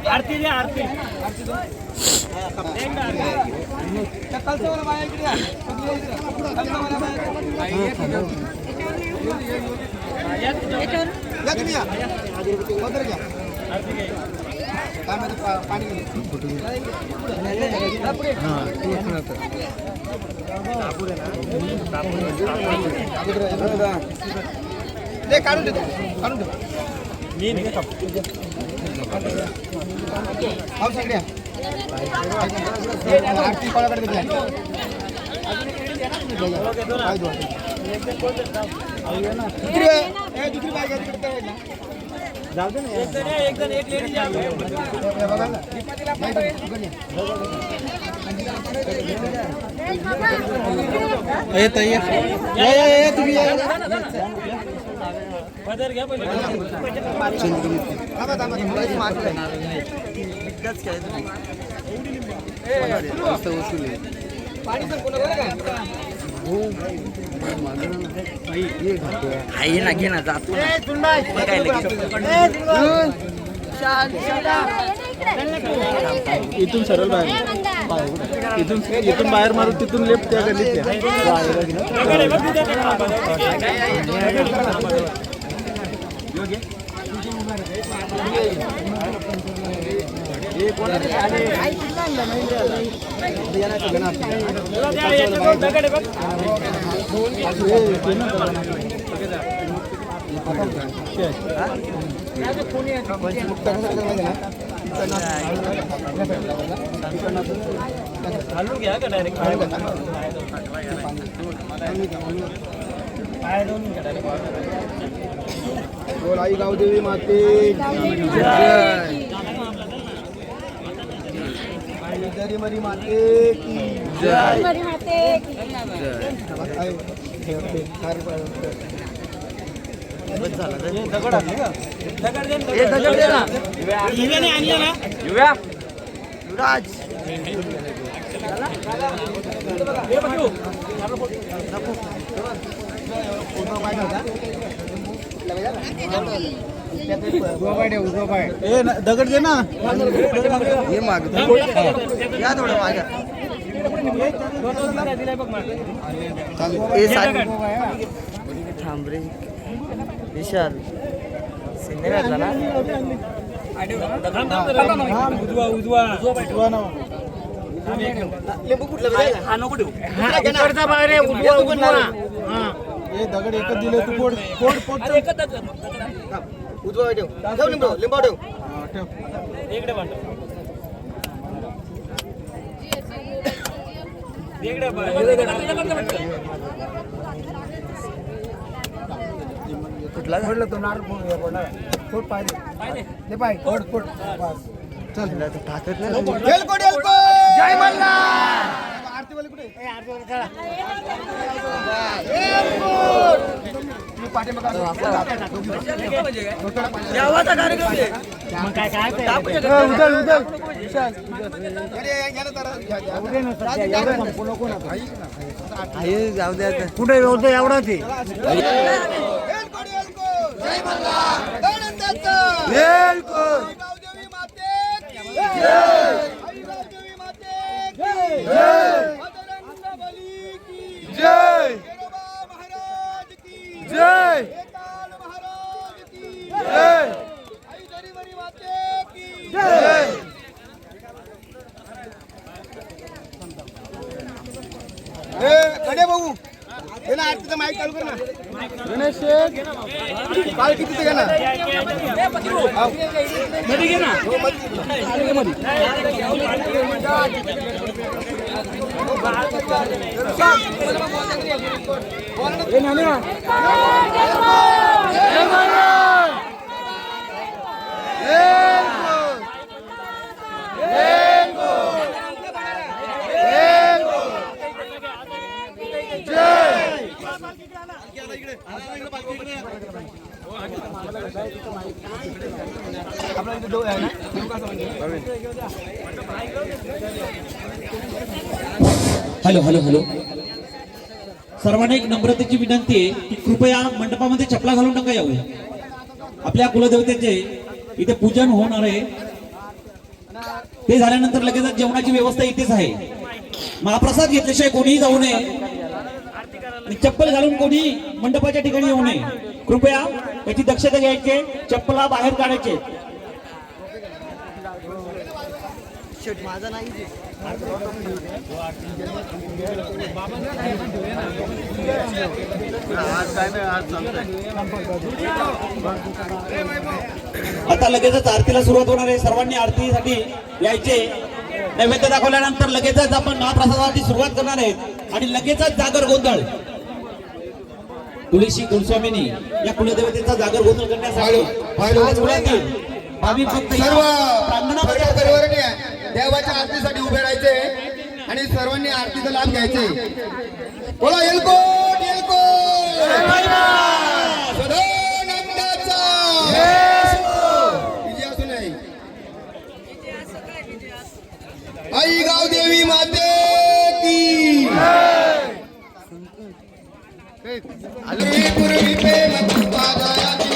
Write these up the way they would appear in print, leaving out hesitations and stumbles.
आरती दे आरती काढून ठेव मी आरती कोणाकडे दुसरी बाईक जाऊ दे ना एक लेडी तुम्ही पदर घ्या पहिले आई ना घे ना जातो इथून सरळ बाहेर इथून बाहेर मारू तिथून लेफ्ट त्या गल्लीत बोल आई गावदेवी माते जरी मरी माते की जय मरी माते की दगड आणले का दगड दे ना युव्याने आणले ना युव्या युवराज दगड दे ना हे माग या थोडं मागे थांब रे विशाल सिंधे घातला ना उजवा लिंबू कुठला हा नको देऊ हे दगड एकच दिले तू कोड उजवा ठेव लिंबू ठेव इकडे कुठला घडलं तो नारळ फोड पाहिजे पाय फोड चल टाकत नाही जय मल्हार आरती वाली कुठे जाऊ द्या कुठे एवढा ते जय गणे भाऊ हे ना आरतीचा माईक चालू कर ना गणेश काल किती घे ना मध्ये घे ना हॅलो हॅलो हॅलो सर्वांना एक नम्रतेची विनंती आहे की कृपया मंडपामध्ये चपला घालून नका येऊ. आपल्या कुलदेवतेचे इथे पूजन होणार आहे. ते झाल्यानंतर लगेच जेवणाची व्यवस्था इथेच आहे. महाप्रसाद घेतल्याशिवाय कोणीही जाऊ नये आणि चप्पल घालून कोणी मंडपाच्या ठिकाणी येऊ नये. कृपया याची दक्षता घ्यायची. चप्पला बाहेर काढायचे. माझा नाही आता लगेचच आरतीला सुरुवात होणार आहे. सर्वांनी आरतीसाठी यायचे. नैवेद्य दाखवल्यानंतर लगेचच आपण महाप्रसादाची सुरुवात करणार आहेत आणि लगेचच जागर गोंधळ. तुळशी कुलस्वामिनी या कुलदेवतेचा जागर गोंधळ करण्यासाठी भाविक भक्त सर्व प्रांगणामध्ये परिवाराने देवाच्या आरतीसाठी उभे राहायचे आणि सर्वांनी आरतीचा लाभ घ्यायचे. बोला एलकोट एलकोट सदानंदाचा विजय असू नाही. आई गावदेवी माते की आली पूर्वी प्रेम पादायाची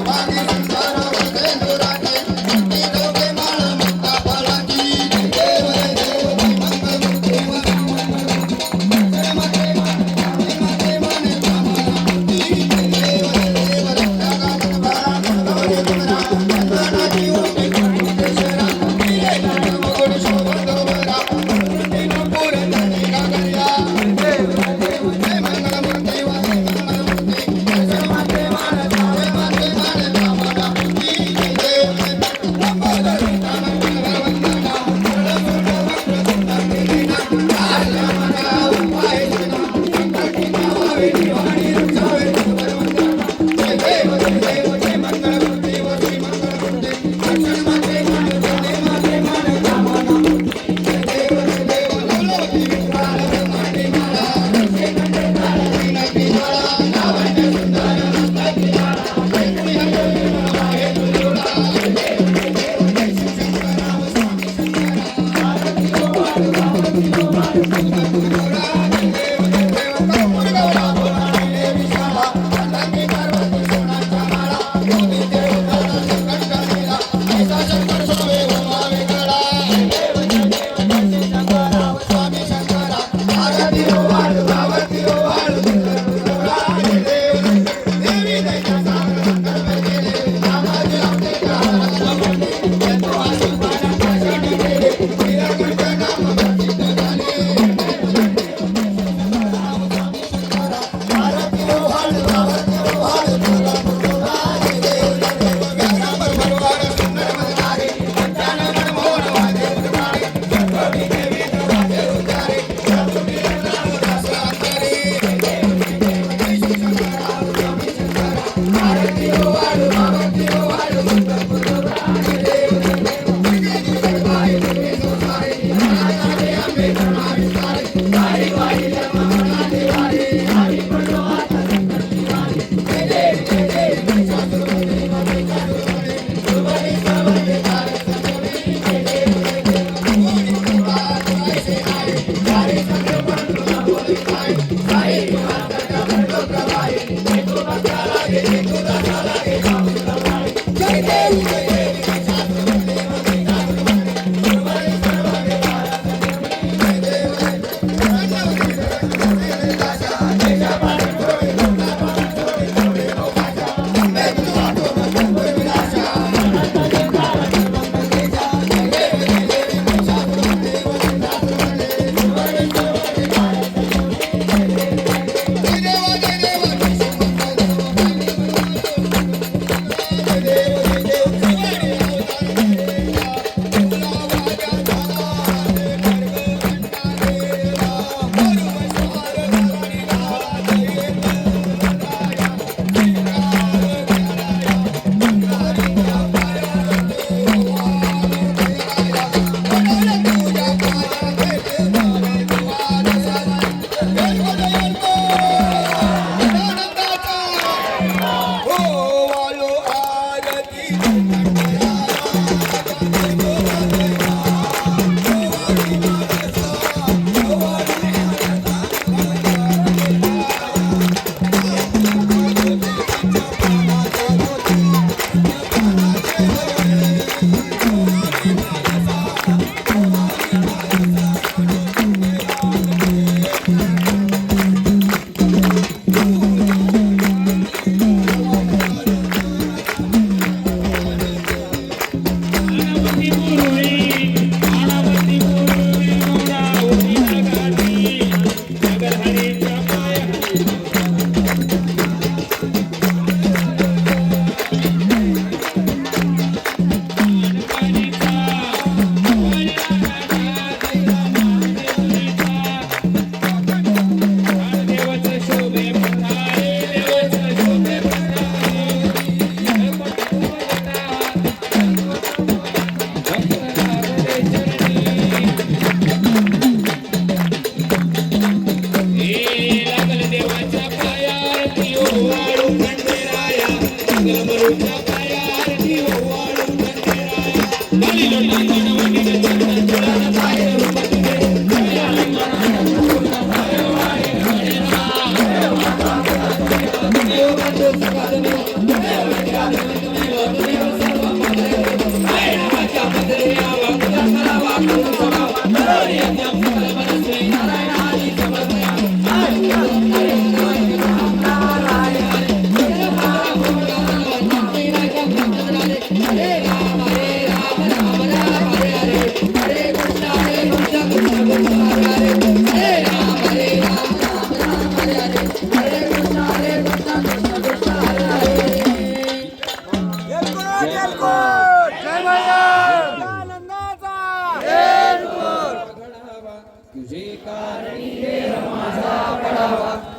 वागी संसार वसेंदुराची ती दोघे माळ मुक्ता फळाची देव रे देव मंगल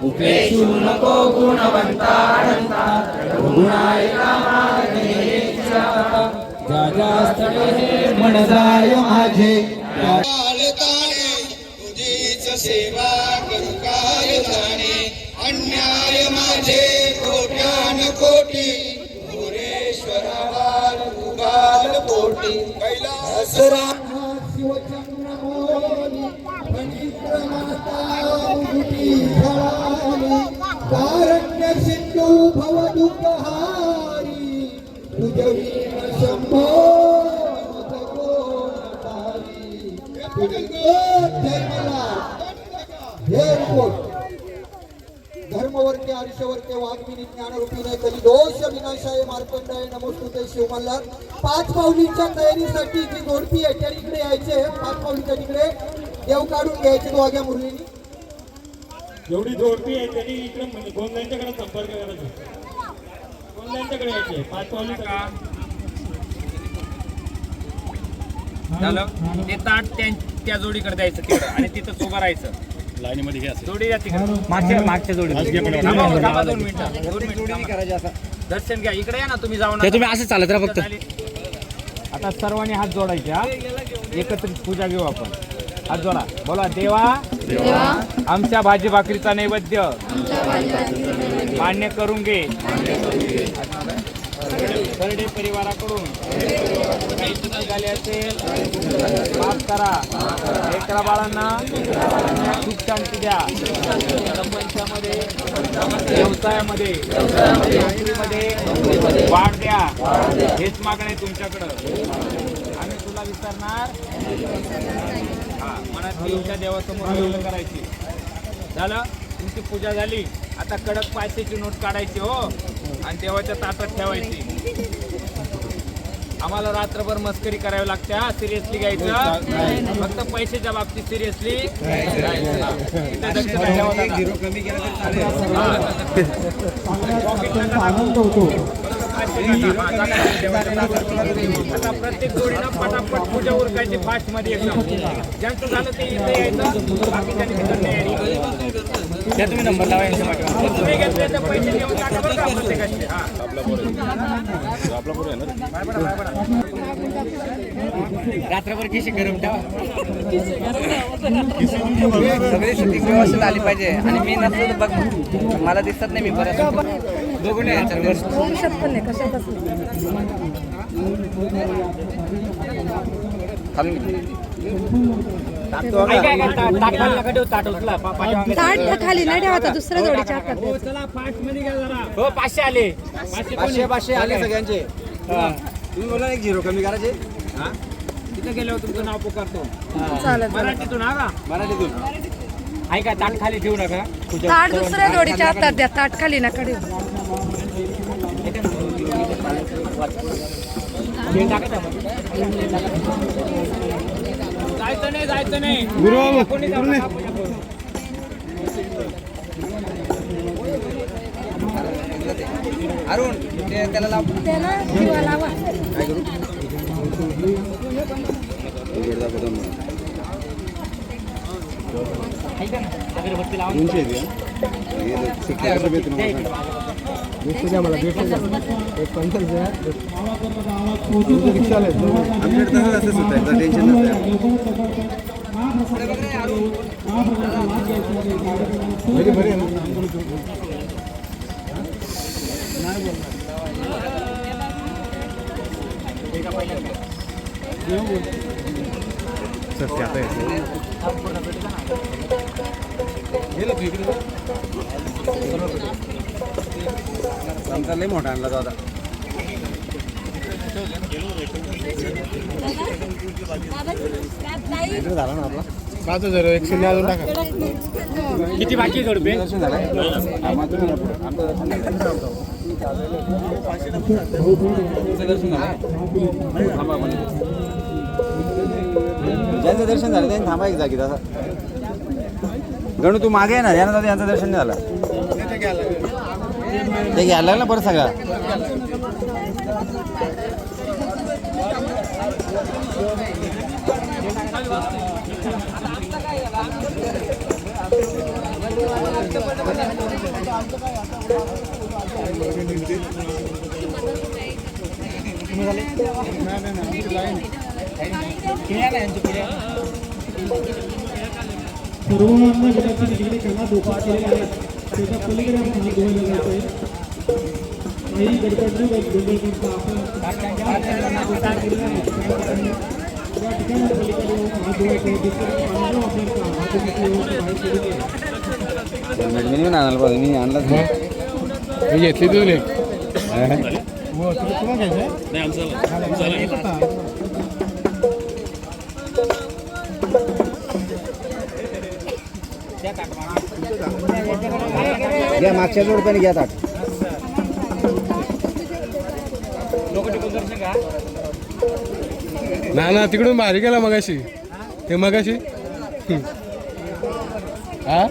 उपेक्षू नको गुणवंता गुणायका मन जाय माझे तुझीच सेवा करू काय जाणे अन्याय माझे कोट्यान कोटी पुरेश्वरावार उगाल पोटी कैलास कारण्य सिंधू भव दुःखहारी तुझवी शंभो धर्मवर्ते हर्षवर्ते वाग्मिनी ज्ञानरूपीने कली दोष विनाशाय मार्कंडाय नमोस्तुते शिवमल्हार 5 पावलींच्या तयारीसाठी जी जोडपी आहे त्या इकडे यायचे 5 पावलीच्या तिकडे देव काढून घ्यायचे दोघ्या मुरलीनी जेवढी जोडपी आहे त्यांनी इकडे म्हणजे गोंधळ्यांच्याकडे संपर्क करायचा गोंधळ्यांच्याकडे यायचे 5 पावली का झालं ते ताट त्या जोडीकडे द्यायचं तिकडं आणि तिथंच उभं राहायचं लाईनीमध्ये घ्या जोडी या तिकडे मागच्या जोडी 2 मिनिटं करायचे असं दर्शन घ्या इकडे या ना तुम्ही जाऊन तुम्ही असं चालत राहा फक्त आता सर्वांनी हात जोडायचे हा एकत्रित पूजा घेऊ आपण हात जोडा बोला देवा आमच्या भाजी भाकरीचा नैवेद्य मान्य करून घे बर्डे परिवाराकडून काही चुकी झाली असेल माफ करा लेकरा बाळांना सुख शांती द्या प्रपंचामध्ये व्यवसायामध्ये नोकरीमध्ये वाढ द्या हेच मागणे तुमच्याकडं आम्ही तुला विचारणार हा मनात इच्छा देवासमोर व्यक्त करायची झालं तुमची पूजा झाली आता कडक 500ची नोट काढायची हो आणि देवाच्या ताटात ठेवायची आम्हाला रात्रभर मस्करी करावी लागते हा सिरियसली घ्यायचं फक्त पैशाच्या बाबतीत सिरियसली आता प्रत्येक जोडीनं पटापट पूजा उरकायची फास्ट मध्ये एकदम ज्यांचं झालं ते इथे यायचं बाकीच्यांनी तिथं तयारी त्या तुम्ही नंबर लावायचा तुम्ही घेतले तर पैसे देऊन टाका बरं का प्रत्येकाचे हा रात्रभर किशी गरम ठेवा सगळी शूटिंग व्यवस्थित आली पाहिजे आणि मी नसतो तर बघ मला दिसत नाही मी बरं बघून होऊ शकत नाही कशातच ताट खाली नाही ठेवायचा दुसऱ्या जोडीच्या हातात चला फास्ट मध्ये घ्या जरा हो 500 आले 500 आले सगळ्यांचे तुम्ही बोला 1 0 कमी करायचे हा तिथे गेल्यावर तुमचं नाव पुकारतो चालेल मराठीतून हा का मराठीतून ऐका ताट खाली ठेवू नका ताट दुसऱ्या जोडीच्या हातात द्या ताट खाली नका ठेवू जायचं नाही अरुण त्याला लाव त्याला दिवा लावा लय मोठा आणला दादा. झाला ना आपला 5,000 एक शून्य अजून टाका. किती बाकी जोडपे दर्शन झालं ज्यांचं दर्शन झालं त्यांनी थांबा एक जागी दादा. गणू तू मागे आहे ना, यानं दादा यांचं दर्शन नाही झालं. ते घ्यायला ना बरं सगळा. सर्वांना विनंती तिकडे कला धोका केलेला आहे. त्याच्या पलीकडे आपण हात धुवायला जातोय. काही गडबड न गोंधळ करता आपण केलेला आहे. या ठिकाणी पलीकडे येऊन हात धुवायचे. दुसरे पाण्याला वापरायचा हात धुवायचे बाहेर केलेले आहे. मी आणायला पाहिजे, मी आणलाच नाही. मी घेतली तुझे घ्या मागच्या जोडप्याने घ्या ताट. ना तिकडून भारी गेला मगाशी. ते मगाशी हा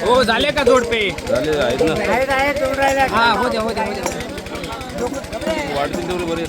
हो झाले का जोडपे? झाले आहेत ना. हा हो द्या हो द्या हो द्या. वाढतील तेवढे बरे.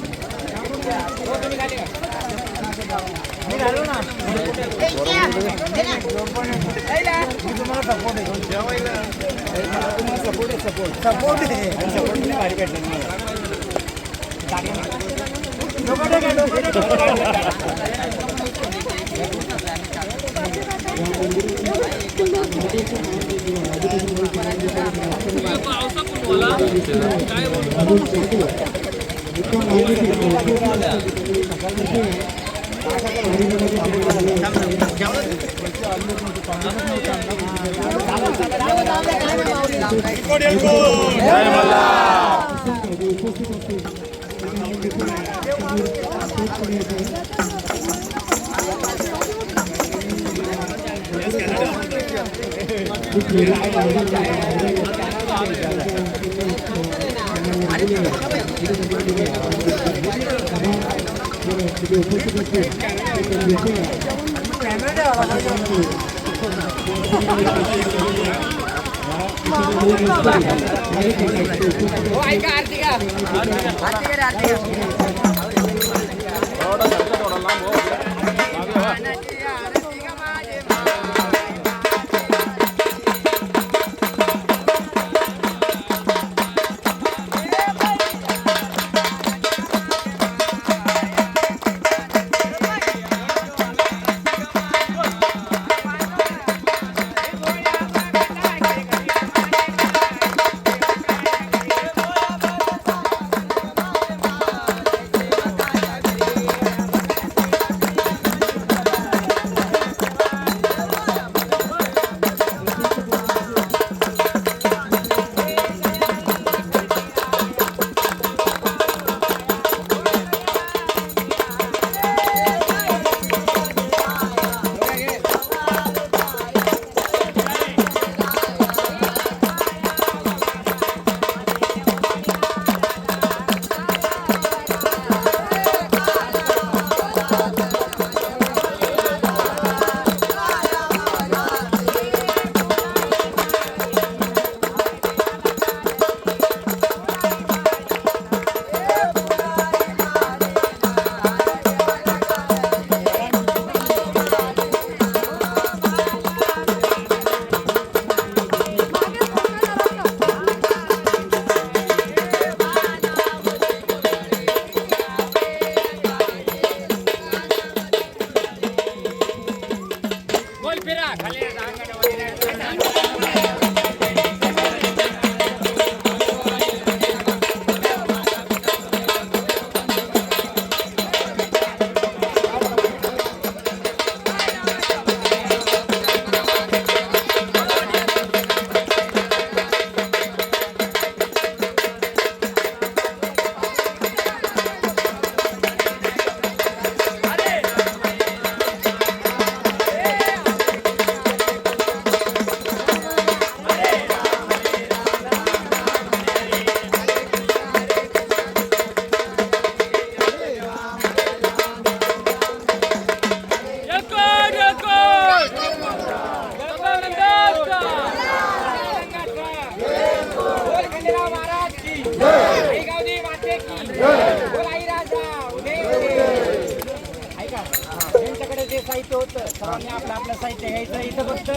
साहित्य होतं सर्वांनी आपलं आपलं साहित्य घ्यायचं. इथं फक्त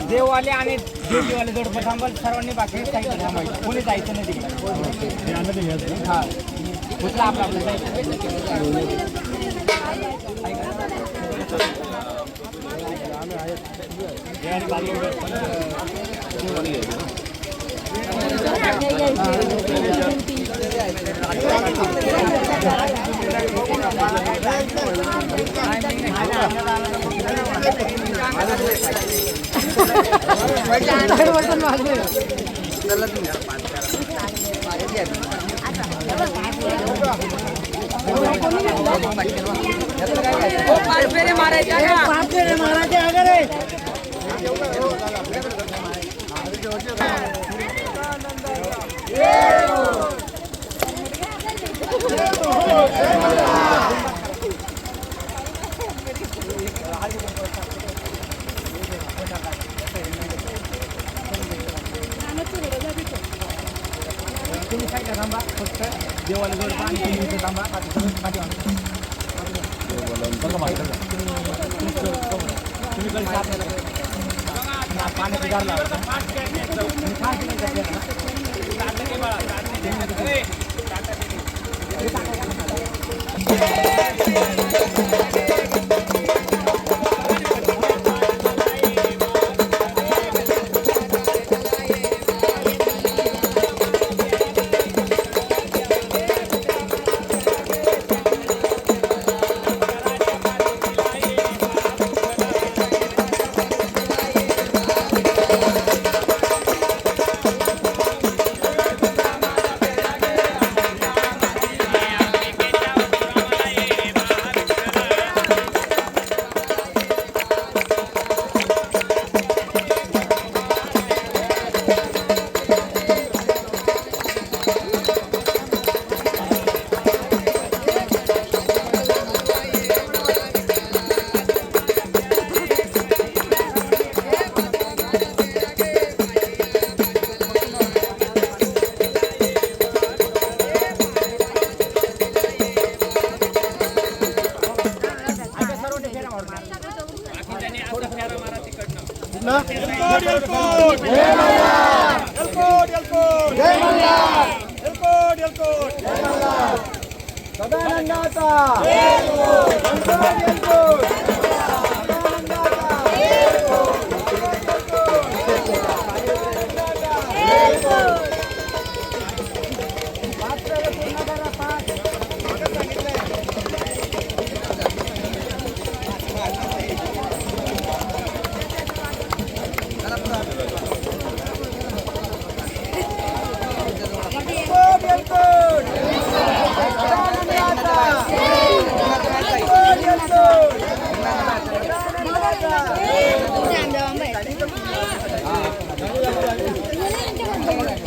देववाले आणि देवीवाले जोडपं थांबल, सर्वांनी बाकी साहित्य थांबायचं, कोणी जायचं नाही तिकडे. हा कुठलं आपलं आपलं साहित्य. तुम्ही काय का थांबा, फक्त देवाला जोड पाणी थांबा. पाण्याची गार लावा.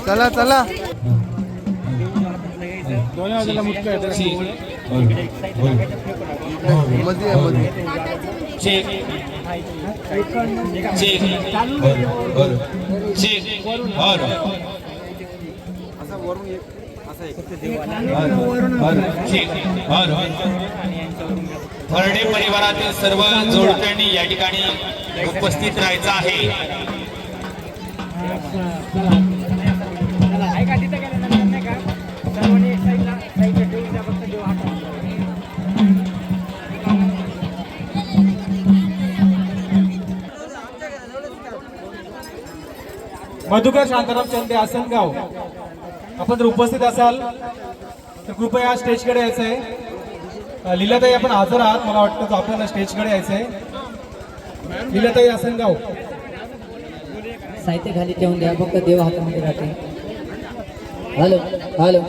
चला चला मध्ये मध्ये चेक चेक चेक और थर्डे परिवारातील सर्व जोडप्यांनी या ठिकाणी उपस्थित राहायचं आहे. मधुकर शांताराम चंदे आसनगाव, आपण जर उपस्थित असाल तर कृपया स्टेजकडे यायचं आहे. लीलाताई आपण हजर आहात, मला वाटतं आपल्याला स्टेजकडे यायचं आहे. लीलाताई आसनगाव, साहित्य खाली ठेवून द्या, फक्त देव हातामध्ये राहते. Hello hello.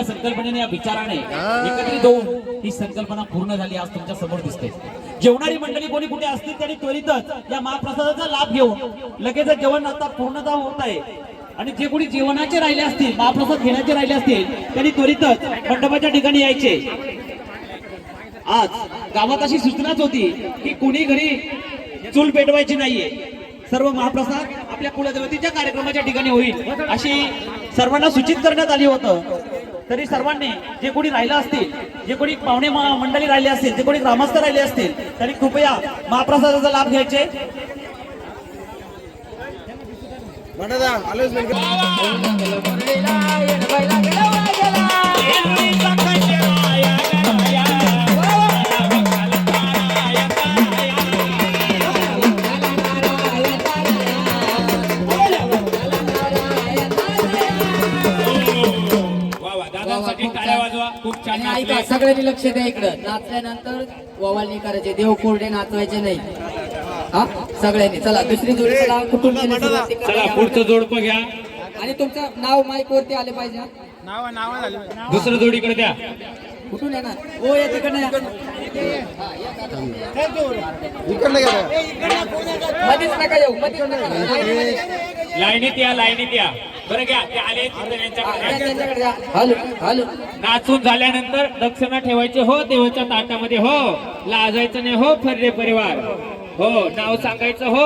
संकल्पनेने या विचाराने एकत्रित होऊन ही संकल्पना पूर्ण झाली आज तुमच्या समोर दिसते. जेवणारी मंडळी कोणी कुठे असतील त्यांनी त्वरितच या महाप्रसादाचा लाभ घेऊन लगेच जेवण आता पूर्णता होत आहे. आणि जे कोणी जेवणाचे राहिले असतील, महाप्रसाद घेण्याचे राहिले असतील त्यांनी त्वरितच मंडपाच्या ठिकाणी यायचे. आज गावात अशी सूचनाच होती की कोणी घरी चूल पेटवायची नाहीये, सर्व महाप्रसाद आपल्या कुलदेवतेच्या कार्यक्रमाच्या ठिकाणी होईल अशी सर्वांना सूचित करण्यात आली होतं. तरी सर्वांनी जे कोणी राहिलं असतील, जे कोणी पाहुणे मंडळी राहिले असतील, जे कोणी ग्रामस्थ राहिले असतील, तरी कृपया महाप्रसादाचा लाभ घ्यायचे. खूप छान आणि ऐका, सगळ्यांनी लक्ष द्या इकडं. नाचल्यानंतर ववालणी करायचे, देव कोरडे नाचवायचे नाही. हा सगळ्यांनी चला दुसरी जोडी चला, कुठून केली सुरुवाती करा. चला पुढचं जोडपं घ्या. आणि तुमचं नाव माईक वरती आले पाहिजे. हा. दुसरं जोडीकडे द्या. कुठून येणार? हो या तिकडनं या. मध्येच नका येऊ, मध्येच नका. लाईनीत या, लाईनीत या. बरं घ्या, ते आले तिथे त्यांच्याकडे. त्यांच्याकडे जा. Hello hello. नाचून झाल्यानंतर दक्षिणा ठेवायचे हो देवाच्या ताटामध्ये हो. लाजायचं नाही हो फर्रे परिवार हो. नाव सांगायचं हो.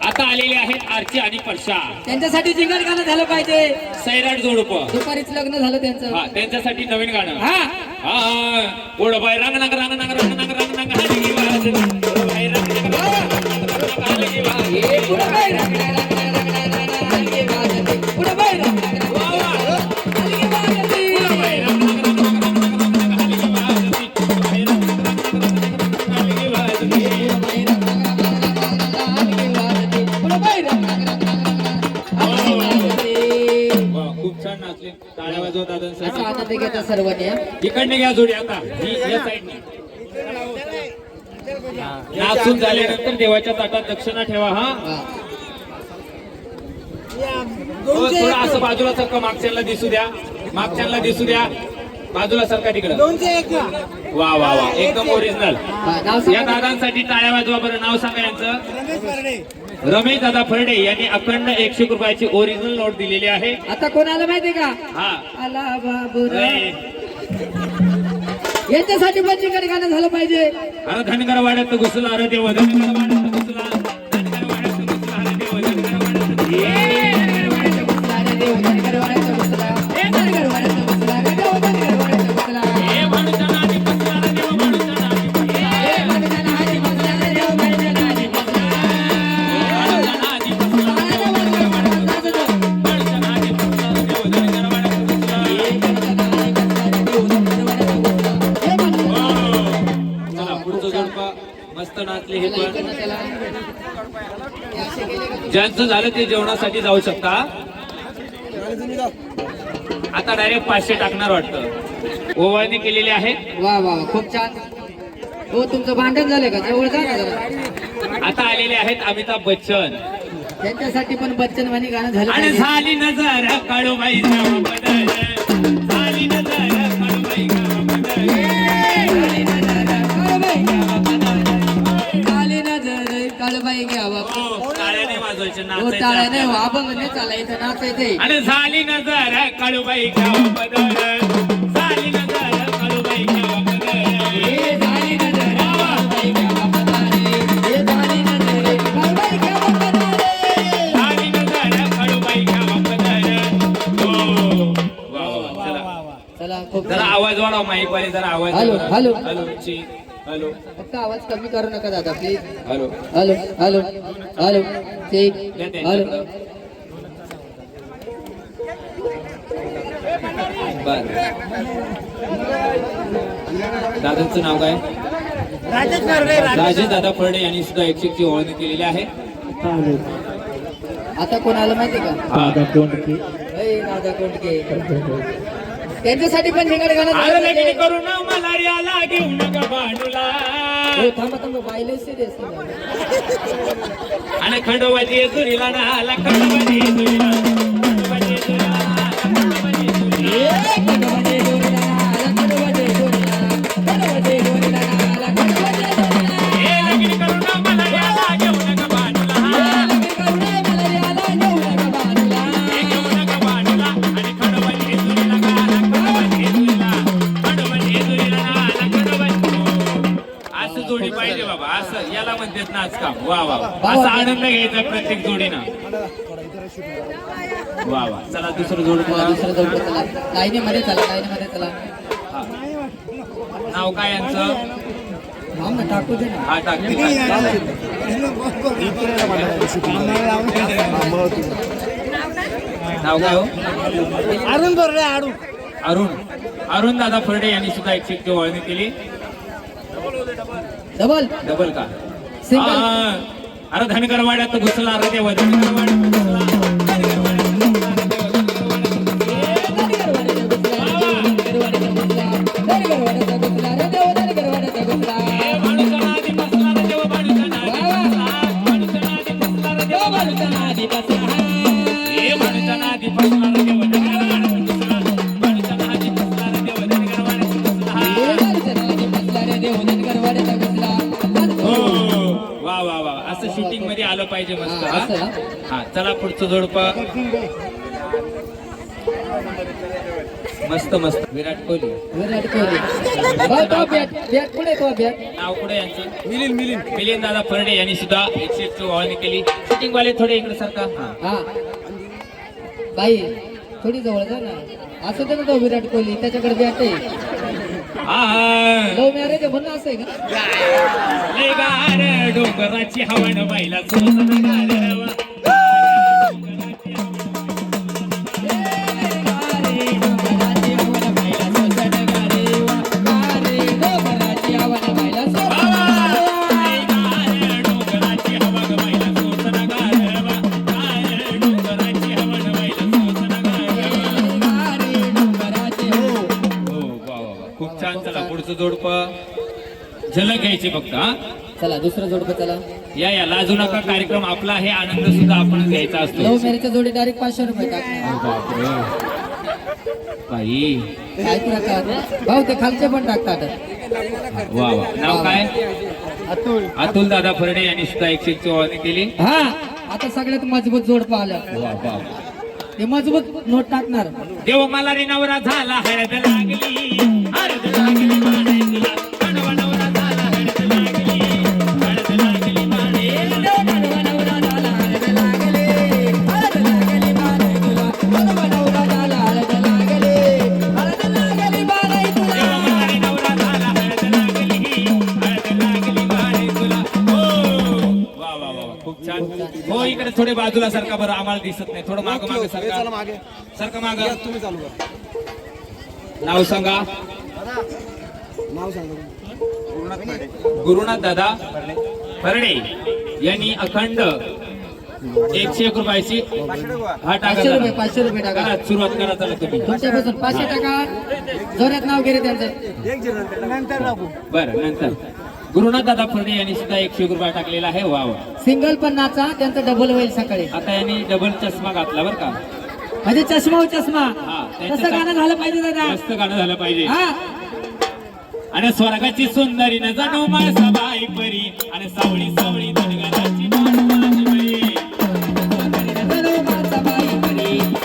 आता आलेले आहेत आरची आणि परशा. त्यांच्यासाठी जिंगल गाणं झालं पाहिजे. सैराट जोडप. दुपारीच लग्न झालं त्यांचं. हा त्यांच्यासाठी नवीन गाणं. हा हा गोड बाय रंग नंग रंग नंग रंग नंग रंग नंग हलगी वाजवी. गोड बाय रंग नंग रंग नंग हलगी वाजवी. पुढं बाई रंग रंग रंग रंग हलगी वाजते. पुढं बाई रंग रंग रंग हलगी वाजते. गोड बाय रंग नंग रंग नंग रंग नंग हलगी वाजवी. हलगी वाजवी. पुढं बाई रंग रंग रंग हलगी वाजते. वा, खूप छान नाचले. टाळ्या वाजवत असा दादांसाठी. आनंद घेता सर्वांनी. हा. इकडने घ्या जोडी आता ही या साईडने. नाचून झाल्यानंतर देवाच्या ताटात दक्षिणा ठेवा. हा हा. हो, थोडं असं बाजूला सरका. मागच्याला दिसू द्या, मागच्याला दिसू द्या. बाजूला सरका तिकडं. वा वा वा एकदम ओरिजिनल. हा, नाव या सांगा. दादांसाठी टाळ्या वाजवा बरं. नाव सांगा यांचं. रमेश दादा फरडे यांनी अखंड 100 रुपयाची ओरिजिनल नोट दिलेली आहे. आता कोणाला माहितीये का? हा आला बाबूराव. नाही. यांच्यासाठी पण जिंगल गाणं झालं पाहिजे. अरे धनगर वाड्यात घुसला. अरे देव धनगर वाड्यात घुसला. धनगर वाड्यात घुसला. अरे देव धनगर वाड्यात घुसला. हे माणूच्या नादी बसला. अरे देव माणूच्या नादी बसला. माणूच्या नादी बसला. अरे देव माणूच्या नादी बसला. माणूच्या नादी बसला. अरे देव धनगर वाड्यात घुसला. माणूच्या नादी बसला. अरे देव धनगर वाड्यात घुसला. चला पुढचं जोडपं. मस्त नाचले हे पण. ज्यांचं झालं ते जेवणासाठी जाऊ शकता. आता डायरेक्ट 500 टाकणार वाटतं. ओवाळणी केलेली आहे. वा वा खूप छान. हो तुमचं भांडण झालंय का? जवळ जा ना जरा. आता आलेले आहेत अमिताभ बच्चन. त्यांच्यासाठी पण बच्चन वाणी गाणं झालं आणि पाहिजे. झाली नजर काळूबाई बदल. झाली नजर काळूबाई बदल. काली नजर काळबाई घ्यावा. हो, टाळ्याने वाजवायचे, हो टाळ्या नाही हो, नाचायचं. अभंग नाही चालायचं, नाचायचंय. आणि झाली नजर काळूबाई बदल. झाली नजर काळूबाई बदल. हे झाली नजर काळबाई घ्यावा पदारे. हे झाली नजर काळबाई घ्यावा पदारे. झाली नजर काळूबाई बदल. हो वा वा चला. चला खूप जरा आवाज वाढव. माईक वाले जरा आवाज हॅलो, वाढव. हॅलो. हॅलो ची. हॅलो फक्त आवाज कमी करू नका दादा please. Hello. Hello hello hello ठीक. हॅलो. बर दादांचं नाव काय? राजेश दादा फरडे यांनी सुद्धा 100 ची ओळख केलेली आहे. आता कोणाला माहिती का? दादा कोंडके. हे दादा कोंडके. त्यांच्यासाठी पण जिंगल गाणं झालं आलं लगीन पाहिजे. करू ना मलारियाला घेऊ नका भांडूला. हो थांबा थांबा बायले सिरियस. आणि खंडोबाची येजुरीला ना आला. खंडोबाची येजुरीला. खंडोबाची येजुरीला. खंडोबाची येजुरीला. हे लगीन करू ना मलारियाला घेऊ नका भांडूला. हे घेऊ नका भांडूला. आणि खंडोबाची येजुरीला ना आला. खंडोबाची येजुरीला. खंडोबाची येजुरीला ना आला. खंडोबाची. असं जोडी पाहिजे बाबा. असं याला म्हणतात नाच काम. वा वा. असा आनंद घ्यायचा प्रत्येक जोडीनं. वा वा, चला दुसरं जोड चला दुसरं जोड चला, लाईनीमध्ये चला, लाईनीमध्ये चला. नाव काय यांचं? थांब ना, टाकू दे ना. हा टाक. नाव काय हो? अरुण बरोबर अरुण अरुण. अरुण दादा फरडे यांनी सुद्धा 101 वळणी केली. डबल डबल का? सिंगल. हा. अरे धनगरवाड्यात घुसला रे देवा, धनगरवाड्यात घुसला. वा वा वा, असं शूटिंग मध्ये आलं पाहिजे मस्त. हा, असं हा? ना? हा, चला पुढचं जोडपं. मस्त मस्त. विराट कोहली. विराट कोहली. बघ तो बॅट, बॅट पुढे तो बॅट. नाव कुठे यांचं? मिलिंद दादा फरडे यांनी सुद्धा 101 वळणी केली. शूटिंग वाले थोडे इकडे सारखा. हा बाई थोडी जवळ जा ना. असं तर ना तो विराट कोहली, त्याच्याकडे बॅट आहे. लव्ह मॅरेज म्हणून असं आहे का? लय गार डोंगराची हवन बाईला सोसना गारवा. खूप छान. चला पुढचं जोडपं. झलक घ्यायची फक्त. हा, चला दुसरं जोडपं चला. या लाजू नका, कार्यक्रम आपला आहे, आनंद सुद्धा आपणच घ्यायचा असतो. लव्ह मॅरेजच्या जोडी डायरेक्ट 500 रुपये टाकणार. बापरे बाई. काय प्रकार भाऊ, ते खालचे पण टाकतात. वा वा. नाव काय? अतुल. अतुल दादा फरडे यांनी सुद्धा 101 वळणी केली. हा, आता सगळ्यात मजबूत जोडपं आलं. वा वा. ते मजबूत नोट टाकणार. देव मला रे नवरा झाला, हळद लागली, हळद लागली माने तुला. मनवा नवरा झाला, हळद लागली, हळद लागली माने. देव मनवा नवरा झाला, हळद लागले, हळद लागली माने तुला. मनवा नवरा झाला, हळद लागले, हळद लागली माने तुला. देव मला रे नवरा झाला, हळद लागली, हळद लागली माने तुला. हो. वा वा वा, खूप छान. हो, इकडे थोडे बाजूला सारखा, बरं आम्हाला दिसत नाही. थोडं मागं मागं सारखा सारखं मागं. तुम्ही चालू करा. नाव सांगा. नाव सांगा. गुरुनाथ दादा फरडे यांनी अखंड 101 रुपयाची. हा टाका 500 रुपये, जरा. 500 रुपये टाका. करा, सुरुवात करा चला तुम्ही. तुमच्यापासून 500 टाका. जोरात नाव गेले त्यांचं. नंतर टाकू. बरं, नंतर गुरुनाथ दादा फरडे यांनी सुद्धा 101 रुपया टाकलेला आहे. वा वा. सिंगल पण नाचा, त्यांचं डबल होईल सकाळी. आता यांनी डबल चष्मा घातला बरं का. म्हणजे चष्मा हो चष्मा. हा, त्यांचं तसं गाणं झालं पाहिजे दादा. मस्त गाणं झालं पाहिजे. हा, आणि स्वर्गाची सुंदरी न जणू माळसाबाई परी, आणि सावळी सावळी धनगराची माळसाबाई परी.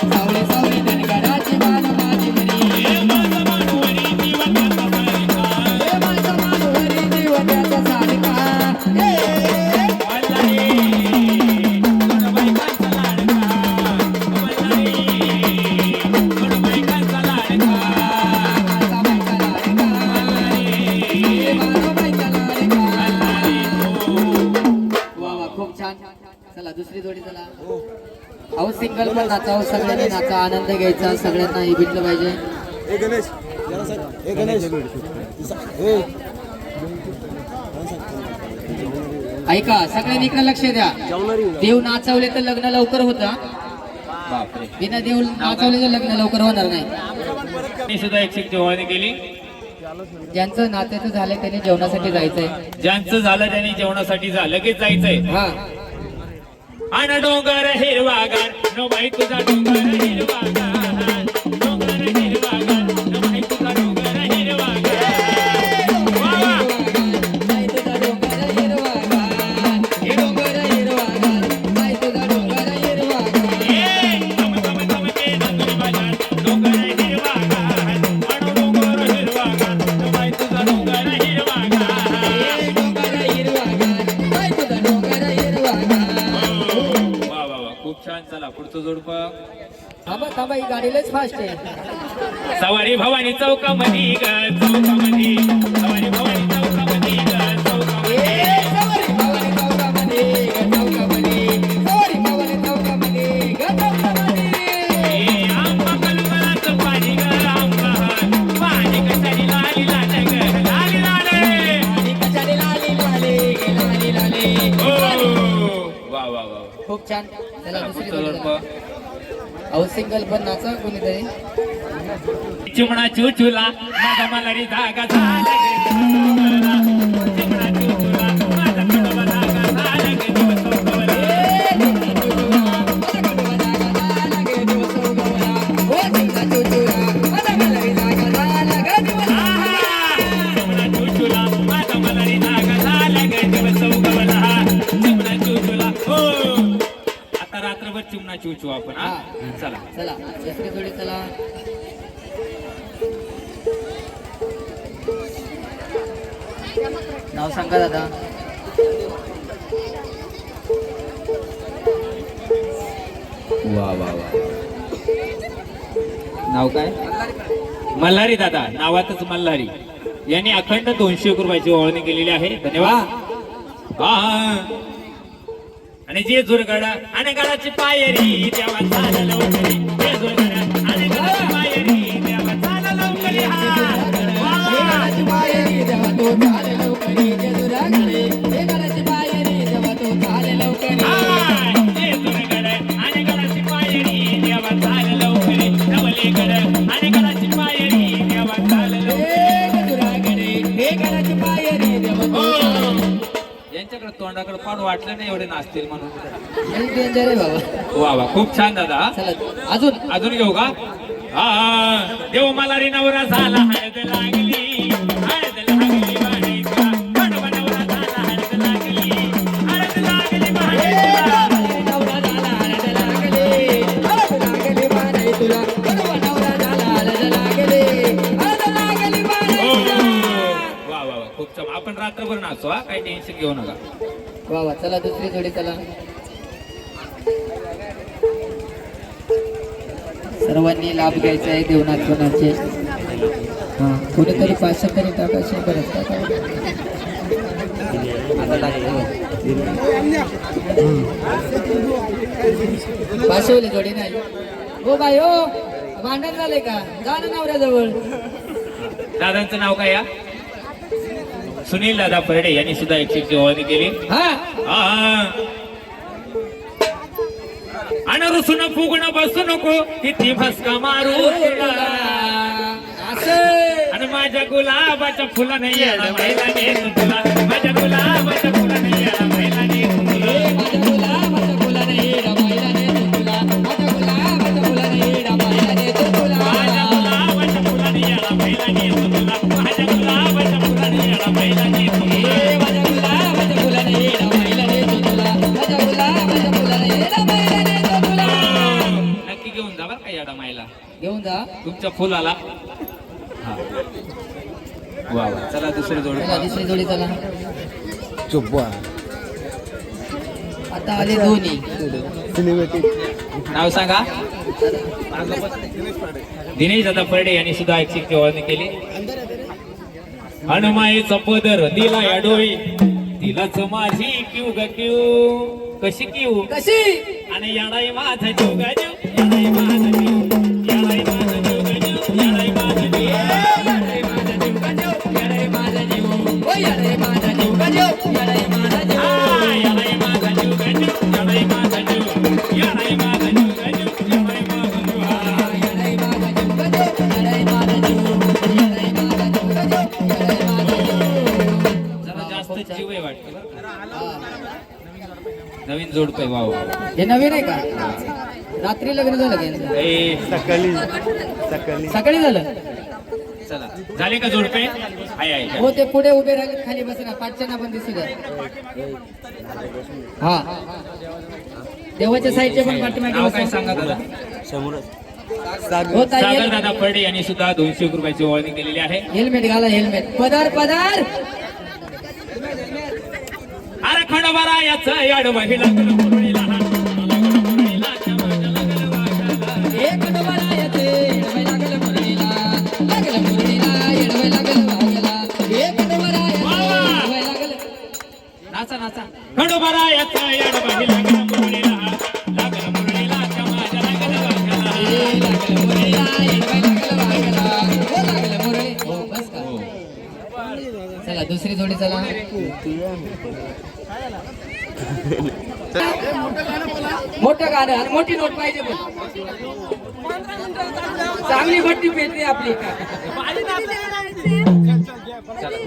सावळे सावळे धनगराची मान माझी बरी. हे माझा मानवरी जीवनाचा सारिका. हे माझा मानवरी जीवनाचा सारिका. वल्लारी, गणबाईकांचा लाडका. वल्लारी, गणबाईकांचा लाडका. वा वा, खूप छान. चला दुसरी जोडी चला. अहो सिंगल पण नाचा, सगळ्यांनी नाचा, आनंद घ्यायचा, सगळ्यांना हे भेटलं पाहिजे. ए गणेश जरा साईड. ए गणेश ए ऐका, सगळ्यांनी इकडे लक्ष द्या. देव नाचवले तर लग्न लवकर होतं. बापरे. बिना देव नाचवले तर लग्न लवकर होणार नाही. मी सुद्धा 101 वळणी केली. ज्यांचं नात्याचं झालंय त्यांनी जेवणासाठी जायचंय. ज्यांचं झालं त्यांनी जेवणासाठी लगेच जायचंय. हा, आण डोंगर हिरवागार, नो बाई तुझा डोंगर हिरवागार. डोंगर हिरवागार, नो बाई तुझा डोंगर हिरवागार. वा वा. बाई तुझा डोंगर हिरवागार, हे डोंगर हिरवागार, बाई तुझा डोंगर हिरवागार. ए, तम तम तम के नंदुरी बाजार, डोंगर हिरवागार. आण डोंगर हिरवागार, नो बाई तुझा डोंगर हिरवागार. हे डोंगर हिरवागार, बाई तुझा डोंगर हिरवागार. वा वा वा, खूप छान. चला पुढचं बाई गाडी लयच फास्ट आहे. सवारी भवानी चौकामधी ग चौकामधी सवारी भवानी चौकामधी ग चौकामधी सवारी भवानी चौकामध्ये ग चौकामध्ये सवारी भवानी चौकामध्ये ग चौकामध्ये आंबा कलमलाचं पाणी ग आंबा पाणी कशाने लाली लाल ग लाली लाले आणि कशाने लाली लाले गे लाली लाले. वा वा वा खूप छान. चला दुसरी जोडी चला. अहो सिंगल पण नाचा कोणीतरी. चिमणा चुचुला माझा मलारी धागा झाला गे चिमणा चुचुला माझा कडवा धागा झाला गे दिवस उगवला. चिमणा चुचुला माझा मलारी धागा झाला गे दिवस उगवला. चिमणा चुचुला हो आता रात्रभर चिमणा चुचू आपण हा चला चला दुसरी जोडी चला. नाव सांगा दादा. वा वा वा नाव काय मल्हारी दादा नावातच मल्हारी यांनी अखंड 200 रुपयाची ओळणी केलेली आहे. धन्यवाद. हा आणि जे जुरगडा आणि गडाची पायरी देवा चाल लवकरी जे जुरगडा आणि गडाची पायरी देवा चाल लवकरी जे जुरगडा आणि गडाची पायरी देवा चाल लवकरी नवले गड आणि गडाची पायरी देवा चाल यांच्याकडे तोंडाकडे पाड वाटलं नाही एवढे नाचतील म्हणून. डेंजर आहे बाबा. वा वा खूप छान दादा. चला अजून अजून घेऊ का हा देव मला रे नवरा झाला हळद लागली हळद लागली बाळेचा कडवा नवरा झाला हळद लागली हळद लागली बाळेचा नवरा झाला हळद लागले हळद लागली बाई तुला कडवा नवरा झाला हळद लागले हळद लागली बाई. वा वा वा खूप छान. आपण रात्रभर नाचू हा काही टेन्शन घेऊ नका. वा वा चला दुसरी जोडी चला. सर्वांनी लाभ घ्यायचा आहे देवनाथ कोणाचे. हा कोणीतरी 500 तरी टाकायचे परत पाचशेवाली जोडी नाही हो बाई हो. भांडण झाले का जा ना नवऱ्याजवळ. दादांचं नाव काय या सुनील दादा परडे यांनी सुद्धा 101 ओळणी केली. हा आणि रुसून फुगणं बसू नको किती भस्का मारू तुला आणि माझ्या गुलाबाच्या फुलाने याला महिला नेत तुला माझ्या गुलाबाच्या फुलाने याला महिला नेत तुला माझ्या गुलाबाच्या फुलाने येडा बाईला नेतो तुला माझ्या गुलाबाच्या फुलाने येडा बाईला नेतो तुला माझ्या गुलाबाच्या फुलाने याला महिला नेत तुला माझ्या गुलाबाच्या फुलाने याला महिला नेत तुला माझ्या गुलाबाच्या फुलाने येडा बाईला नेतो तुला माझ्या गुलाबाच्या फुलाने येडा बाईला नेतो तुला. नक्की घेऊन जा बरं का याडा मायला घेऊन जा. तुमच्या फुलाला. हा वा वा चला दुसरी जोडी चला दुसरी जोडी चला. आता आले दोन्ही. नाव सांगा. दिनेश दादा परडे यांनी सुद्धा 101 ओळणी केली. हनुमाईचा पदर दिला या डोळी तिलाच माझी क्यू ग क्यू कशी क्यू कशी आणि याडाई माझा जीव ग जीव याडाई माझा जीव याडाई माझा जीव ग जीव याडाई माझा जीव येडाई माझा जीव गजो येडाई माझा जीव ओ येडाई माझा जीव गजो येडाई माझा जीव याडाई माझा जीव ग जीव याडाई माझा जीव याडाई माझा जीव ग जीव याडाई माझा जीव येडाई माझा जीव गजो येडाई माझा जीव येडाई माझा जीव गजो येडाई माझा जीव. जरा जास्त जीव आहे वाटतं बरं का? नवीन जोडतोय वाव हे नवीन आहे का रात्री लग्न झालं का ए सकाळी झालं. चला झाले का जोडपे आहे आहे हो ते पुढे उभे राहिले खाली बसना पाचच्या पण दिसू द्या. हा देवाच्या साईडचे पण पाठीमागे नाव काय बसा. सांगा दादा. हो ताई सागर दादा परडे यांनी सुद्धा 200 रुपयाची ओळणी केलेली आहे. हेल्मेट घाला हेल्मेट. पदार पदार अरे खंडोबारा याचं याड महिला तुला पुरळीला हा. एक नंबर दुसरी जोडी चला मोठं गाणं आणि मोठी नोट पाहिजे पण चांगली भट्टी पेटली आपली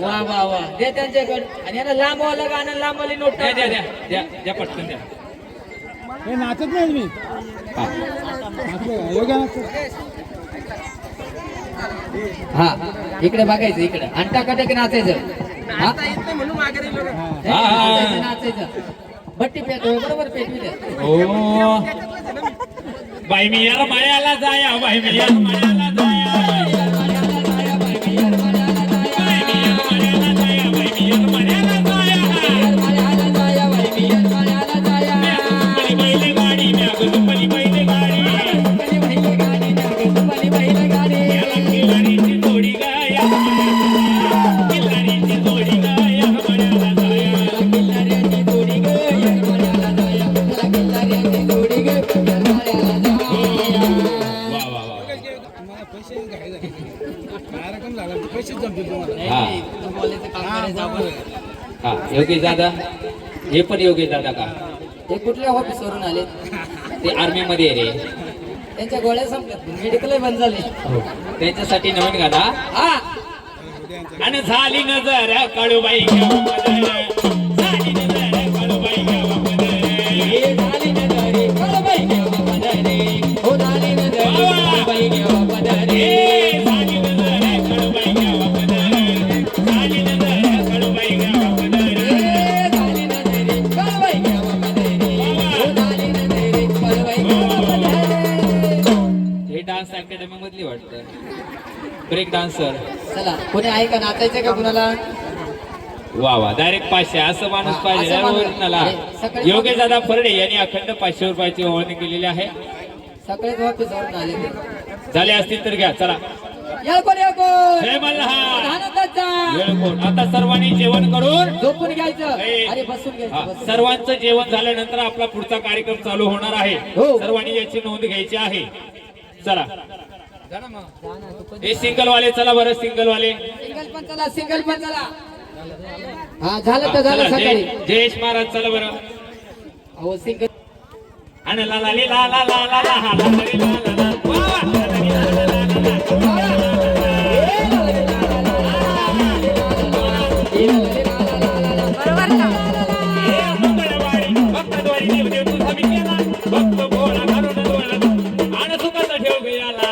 वा वा वा दे त्यांच्याकडे आणि यांना लांबवालं गाणं लांबवाली नोट द्या द्या द्या द्या द्या पटकन द्या. हे नाचत नाही मी योग्य हा इकडे बघायचं इकडे अंटा कटक नाचायचं हा? नाचायचं नाचायचं भट्टी पेटव बरोबर पेटवी द्या ओ बाई मी याला माळ्याला जाया बाई मी याला माळ्याला जाया हा योगेश दादा हे पण योगेश दादा का ते कुठल्या ऑफिस वरून आले ते आर्मी मध्ये आहे रे त्यांच्या गोळ्या संपल्यात मेडिकल बंद झाले त्यांच्यासाठी नवीन गाणा हा आणि झाली नजर काळूबाई झाली नजर काळूबाई हे झाली नजरे कळबाई घेवा पदरे हो झाली नजरे कळबाई घेवा पदरे झाली नजर काळूबाई झाली नजर काळूबाई हे झाली नजरे कळबाई घेवा पदरे हो झाली नजरे कळबाई घेवा पदरे हे डान्स अकॅडमी मधली वाटतं ब्रेक डान्सर. चला कोणी आहे का नाचायचं का कुणाला वा वा डायरेक्ट 500 असं माणूस हा, पाहिजे असं माणूस. ओरिजिनल. अरे, सकाळी- योगेश दादा फरडे यांनी अखंड 500 रुपयाची ओळणी केलेली आहे. सगळेच ऑफिस वरून आले ते झाले असतील तर घ्या चला. येळकोट येळकोट जय मल्हार. आनंदाचा वेळकोट. आता सर्वांनी जेवण करून झोपून घ्यायचं ए. अरे बसून घ्यायचं हा, बसून. सर्वांचं जेवण झाल्यानंतर आपला पुढचा कार्यक्रम चालू होणार आहे. हो. सर्वांनी याची नोंद घ्यायची आहे. चला हे सिंगल वाले चला बरं सिंगल वाले. सिंगल पण चला सिंगल पण चला हा झालं तर झालं चला, सकाळी जयेश महाराज चला बरं. अहो सिंगल आणि ला ला ली ला ला ला ला ला हा ला ला ली ला ला ला. वा, वा. ला ला ली ला ला ला ला ला. बरोबर का हे मंगळवारी भक्तद्वारी देव देव तुझा मी केला. भक्त भोळा घालून डोळा आणि सुखाचा ठेव गेला.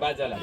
बाजाला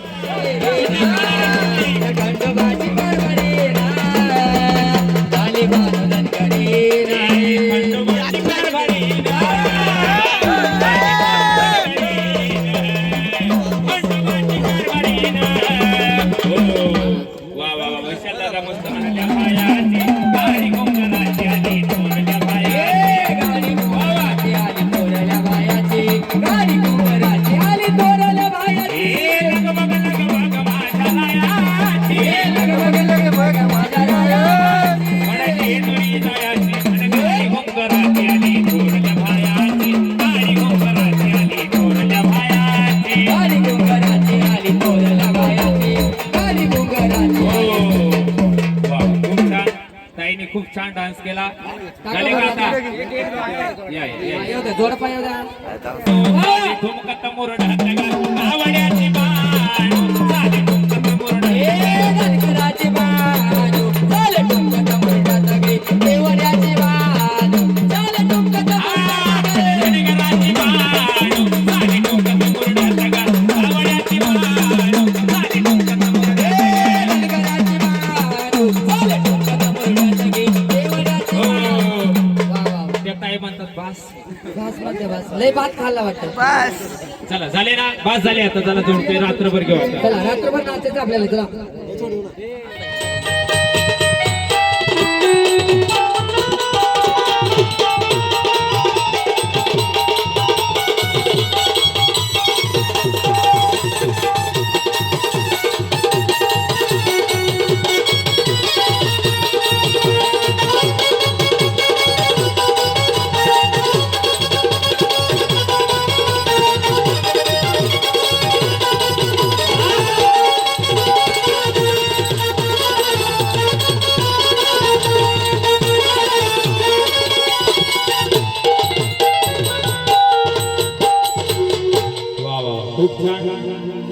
वा वा वा वैशाला मस्त म्हणाल्या पायाची गाडी कोंकणाची आली तोरल्या पायाची गाडी कुंभाराची आली तोरल्या बायाची गाडी कुंभाराची आली तोरल्या बायाची लगबग लगबग माझ्या लायाची लगबग लगबग माझ्या रायाची म्हणाली तुरी जायाची आणि गाडी कोंकणाची आली तोरल्या पायाची गाडी कोंकणाची आली तोरल्या पायाची गाडी कुंभाराची आली तोरल्या बायाची गाडी कुंभाराची वा खूप छान. ताईने खूप छान डान्स केला. झाले का आता या या येऊ दे जोड पाय येऊ झाली ठुमकत मुरड आवड्याची बाण झाली ठुमकत मुरड धनगराची बाजू झाले टुमकत मुरडात गे देवऱ्याची बाजू झाले टुमकत धनगराची बाण झाली ठुमकत मुरड आवड्याची बाण झाली ठुमकत मुरड धनगराची बाजू झाले टुमकत मुरडात गे देवऱ्याची बाजू वा वा त्या ताई म्हणतात बास. भास मध्ये भास लय भात खाल्ला वाटतं चला झाले ना बास झाले. आता चला तुम्ही रात्रभर घेऊ आता. चला रात्रभर नाचायचं आपल्याला चला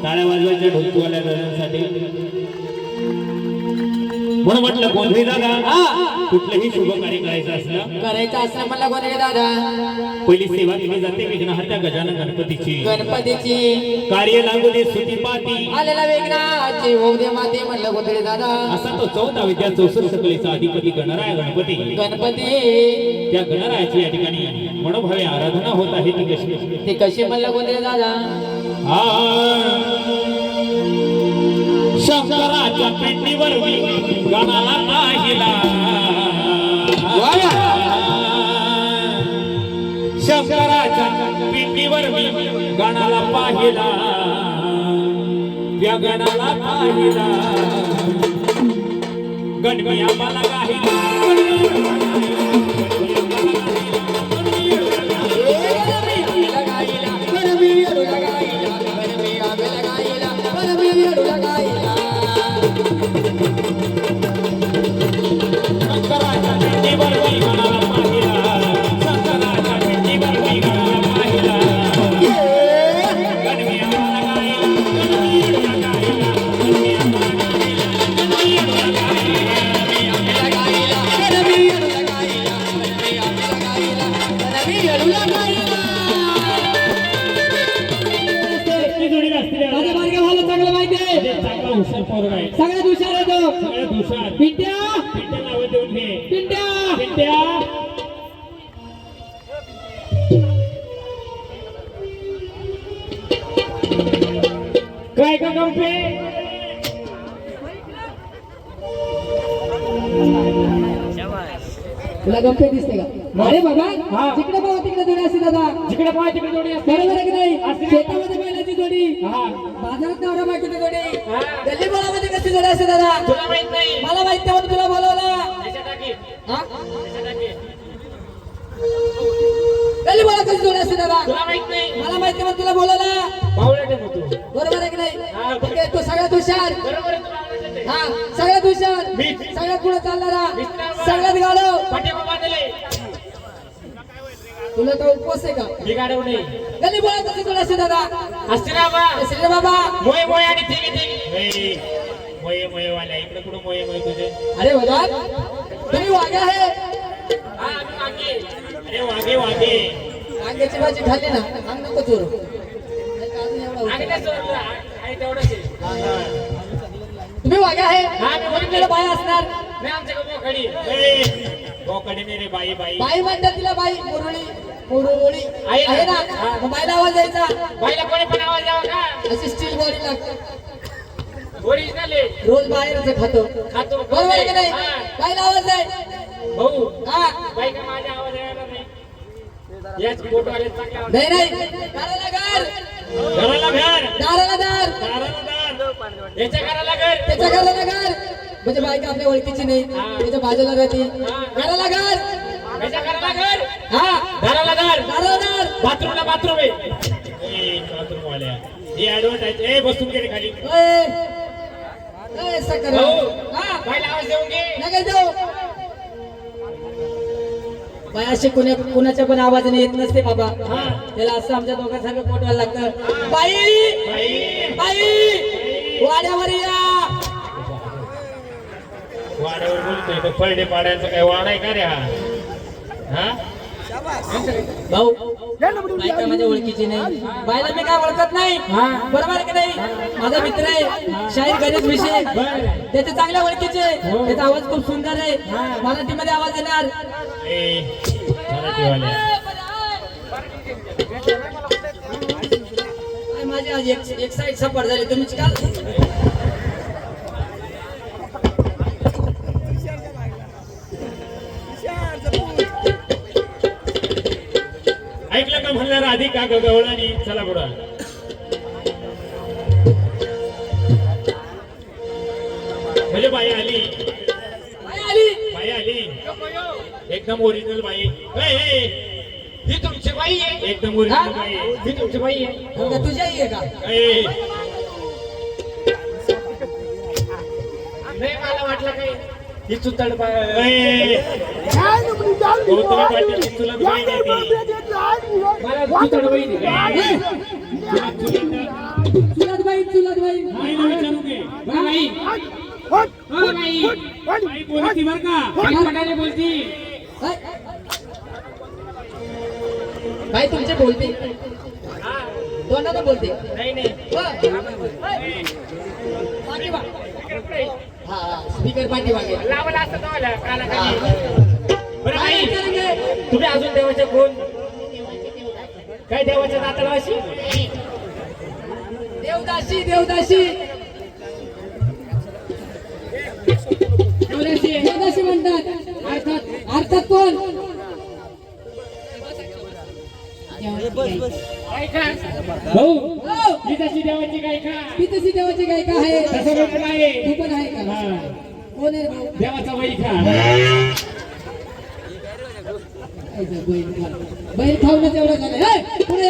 टाळ्या वाजवायच्या ढोलकीवाल्या दादांसाठी. म्हणून म्हटलं गोंधळी दादा कुठलंही शुभ कार्य करायचं असलं करायचं असलं मला गोंधळी दादा पहिली सेवा केली जाते विघ्नहर्त्या गजानन गणपतीची. गणपतीची कार्य लागू दे सुती पाती आलेला वेगळाची होऊ दे माते म्हणलं गोंधळी दादा. असा तो 14 विद्या 64 सकलेचा अधिपती गणराय गणपती. गणपती त्या गणरायाची या ठिकाणी मनोभावे आराधना होत आहे. ती कशी ते कशी म्हणलं गोंधळी दादा. शंकराच्या पिंडीवर गणाला पाहिला. शंकराच्या पिंडीवर गणाला पाहिला. त्या गणाला पाहिला गणमी आम्हाला गाहिला. सगळ्यात हुशार आहे तो. पिंट्या नाव देऊन घे. पिंट्या पिंट्या काय का गंपे तुला गंपे दिसते का. अरे बाबा जिकडे पाहा तिकडे जोडी असते दादा. जिकडे पाय तिकडे जोडी असते. बरोबर आहे की नाही. शेतामध्ये बैलाची जोडी बाजारात नवरा बायकोची जोडी गल्ली बोळामध्ये कशी जोडी असते दादा. तुला माहित नाही. मला माहित नाही म्हणून तुला बोलवलं. हा? गल्ली बोळा कशी जोडी असते दादा. तुला माहित नाही. मला माहित नाही म्हणून तुला बोलवलं. बावळटे मग तू. बरोबर आहे की नाही. ठीक आहे, तो सगळ्यात हुशार. बरोबर आहे, तुला आवडत आहे. हा सगळ्यात हुशार. सगळ्यात पुढे चालणारा. सगळ्यात गाडव. पाठीमा बांधले. तुला काय उपवास आहे का. मी गाडव नाही. गल्ली बोळा कशी जोडी असते दादा. असते ना बा. असते रे बाबा. मोये मोये आणि थिगी थिगी. मोये मोये वाल्या इकडे कुठं मोये मोये तुझे. अरे बाबा तुम्ही वागे आहे. हा आम्ही वागे. अरे वागे वागे. वांग्याची भाजी खाल्ली ना अंग नको चोरू. आणि काय सोडलं? आहे तेवढंच आहे. तुम्ही वागे आहे. हा मी तुमच्याकडे बाया असणार. नाही आमच्याकडे बोकडी. बोकडी नाही रे बाई बाई. बाई म्हणतात तिला बाई मुरळी मुरळी आहे ना? आहे ना. मग बाईला आवाज द्यायचा. बाईला कोणी पण आवाज द्यावा का? अशी स्टील बॉडी लागते. ओरिजिनल आहे. रोज बाहेरच खातो. खातो. बरोबर आहे की नाही. हा. बाईला आवाज द्याय. भाऊ हा बाई का माझा आवाज यायला नाही. याच बोटवाले चांगला आवाज. नाही नाही. दाराला घर. घराला घर. दाराला दार. दाराला दार. याच्या घराला घर. त्याच्या घराला घर. म्हणजे बायका आपल्या ओळखीची नाही. त्याच्या बाजूला राहते. घराला घर. याच्या घराला घर. हा दाराला दार. दाराला दार. बाथरूमला बाथरूम आहे. बाथरूम वाल्या ही ऍडव्हर्टाईज. ए बसून गेले खाली. सकर भाऊ हा बाईला आवाज देऊन घे. नका जाऊ. बाई असे कुणाच्या पण आवाजाने येत नसते बाबा. त्याला असं आमच्या दोघांसारखं पोटवायला लागतं. बाई बाई बाई वाड्यावर या. वाड्यावर बोलतोय तर फळडे पाड्यांचा काय वाडा आहे का रे हा? हा भाऊ बायका माझ्या ओळखीची नाही. बायला मी काय ओळखत नाही. बरोबर आहे की नाही. माझा मित्र आहे शाहीर गणेश विषय. त्याचे चांगल्या ओळखीचे. त्याचा आवाज खूप सुंदर आहे. मराठीमध्ये आवाज येणार. ए मराठीवाल्या. काय माझी आज एक साईड सपाट झाली. तुम्ही काल ऐकलं का म्हणलं राधिका गवळणी. चला पुढं. म्हणजे बाई आली. बाई आली एकदम ओरिजिनल बाई. ही तुमची बाई आहे. एकदम ओरिजिनल बाई आहे. ही तुमची बाई आहे. तुझ्याही आहे का. नाही मला वाटलं काही ही चुतड गौतमी पाटील तुला बाई नाही. मला चुतड बाई नाही. चुलत बाई बाई हो बाई बाई बोलती बर का पटाने बोलती बाई तुमचे बोलते दोनाला बोलते नाही नाही हा स्पीकर पाठी वागे लावला असं लावला कानाखाली बरं बाई तुम्ही अजून देवाच्या कोण काय देवाच्या दाताला अशी देवदासी देवदासी देवदासी म्हणतात अर्थात अर्थात कोण भाऊ ही तशी देवाची गायिका ती तशी देवाची गायिका आहे तसं रूप नाही तू पण आहे का हा. कोण आहे भाऊ देवाचा गायिका बैल खाऊन तेवढं झालं हे, पुढे